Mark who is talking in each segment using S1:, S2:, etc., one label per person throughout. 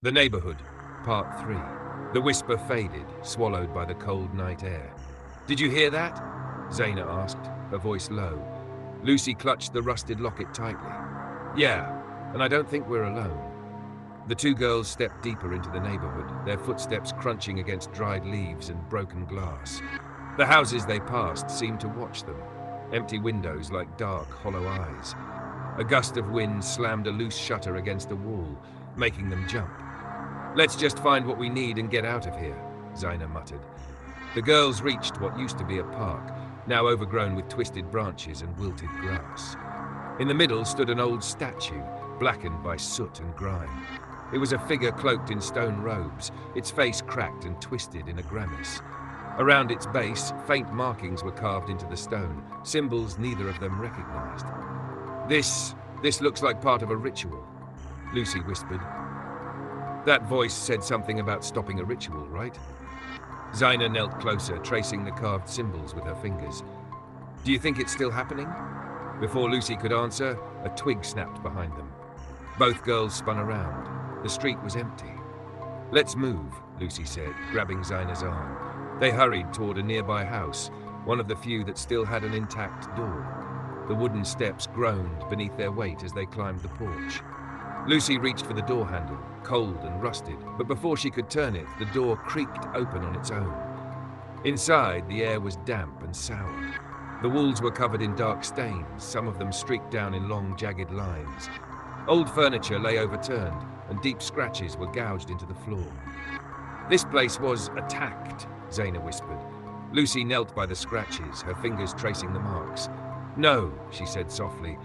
S1: The Neighborhood, Part 3. The whisper faded, swallowed by the cold night air. "Did you hear that?" Zaina asked, her voice low. Lucy clutched the rusted locket tightly. "Yeah, and I don't think we're alone." The two girls stepped deeper into the neighborhood, their footsteps crunching against dried leaves and broken glass. The houses they passed seemed to watch them, empty windows like dark, hollow eyes. A gust of wind slammed a loose shutter against a wall, making them jump. "Let's just find what we need and get out of here," Zaina muttered. The girls reached what used to be a park, now overgrown with twisted branches and wilted grass. In the middle stood an old statue, blackened by soot and grime. It was a figure cloaked in stone robes, its face cracked and twisted in a grimace. Around its base, faint markings were carved into the stone, symbols neither of them recognized. This looks like part of a ritual," Lucy whispered. "That voice said something about stopping a ritual, right?" Zaina knelt closer, tracing the carved symbols with her fingers. "Do you think it's still happening?" Before Lucy could answer, a twig snapped behind them. Both girls spun around. The street was empty. "Let's move," Lucy said, grabbing Zaina's arm. They hurried toward a nearby house, one of the few that still had an intact door. The wooden steps groaned beneath their weight as they climbed the porch. Lucy reached for the door handle, cold and rusted, but before she could turn it, the door creaked open on its own. Inside, the air was damp and sour. The walls were covered in dark stains, some of them streaked down in long, jagged lines. Old furniture lay overturned, and deep scratches were gouged into the floor. "This place was attacked," Zaina whispered. Lucy knelt by the scratches, her fingers tracing the marks. "No," she said softly,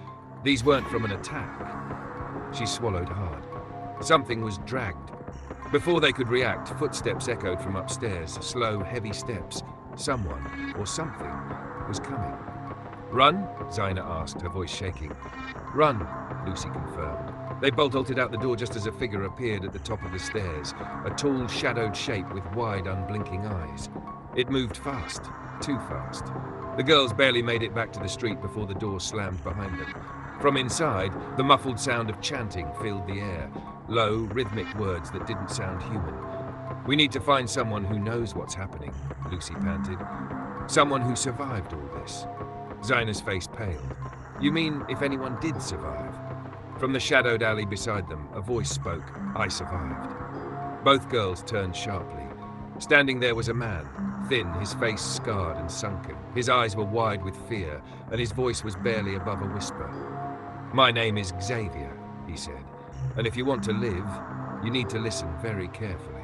S1: "these weren't from an attack." She swallowed hard. Something was dragged. Before they could react, footsteps echoed from upstairs, slow, heavy steps. Someone, or something, was coming. "Run?" Zaina asked, her voice shaking. "Run," Lucy confirmed. They bolted out the door just as a figure appeared at the top of the stairs, a tall, shadowed shape with wide, unblinking eyes. It moved fast, too fast. The girls barely made it back to the street before the door slammed behind them. From inside, the muffled sound of chanting filled the air, low, rhythmic words that didn't sound human. "We need to find someone who knows what's happening," Lucy panted. "Someone who survived all this." Zaina's face paled. "You mean if anyone did survive?" From the shadowed alley beside them, a voice spoke, "I survived." Both girls turned sharply. Standing there was a man, thin, his face scarred and sunken. His eyes were wide with fear, and his voice was barely above a whisper. "My name is Xavier," he said, "and if you want to live, you need to listen very carefully."